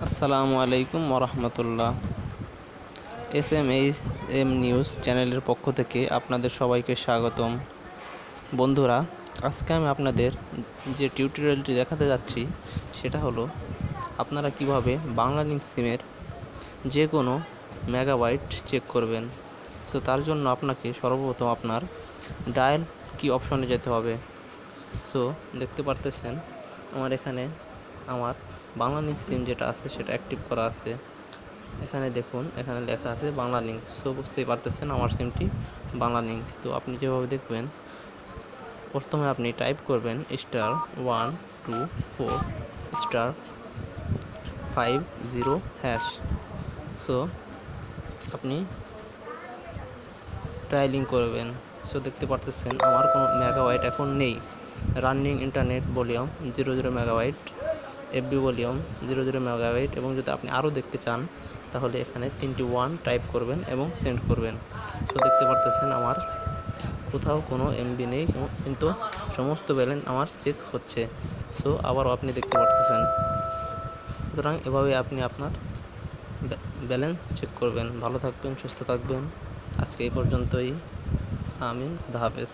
আসসালামু আলাইকুম ওরহমতুল্লাহ। এস এম নিউজ চ্যানেলের পক্ষ থেকে আপনাদের সবাইকে স্বাগতম। বন্ধুরা, আজকে আমি আপনাদের যে টিউটোরিয়ালটি দেখাতে যাচ্ছি সেটা হলো আপনারা কিভাবে বাংলালিংক সিমের যে কোনো মেগাবাইট চেক করবেন। সো তার জন্য আপনাকে সর্বপ্রথম আপনার ডায়াল কি অপশনে যেতে হবে। সো দেখতে পারতেছেন আমার এখানে আমার বাংলালিংক সিম যেটা আছে সেটা অ্যাক্টিভ করা আছে। এখানে দেখুন, এখানে লেখা আছে বাংলালিংক। সো বুঝতেই পারতেছেন আমার সিমটি বাংলালিংক। তো আপনি যেভাবে দেখবেন, প্রথমে আপনি টাইপ করবেন *124**50#। সো আপনি ডায়ালিং করবেন। সো দেখতে পারতেছেন আমার কোনো মেগাবাইট এখন নেই। Running internet volume 00 megabyte, FB volume 00 megabyte. এবং যদি আপনি আরও দেখতে চান তাহলে এখানে 3টি 1 টাইপ করবেন এবং সেন্ড করবেন। সো দেখতে পারতেছেন আমার কোথাও কোনো এমবি নেই, কিন্তু সমস্ত ব্যালেন্স আমার চেক হচ্ছে। সো আবারও আপনি দেখতে পারতেছেন। সুতরাং এভাবে আপনি আপনার ব্যালেন্স চেক করবেন। ভালো থাকবেন, সুস্থ থাকবেন। আজকে এই পর্যন্তই। আমিন, খুদা হাফেজ।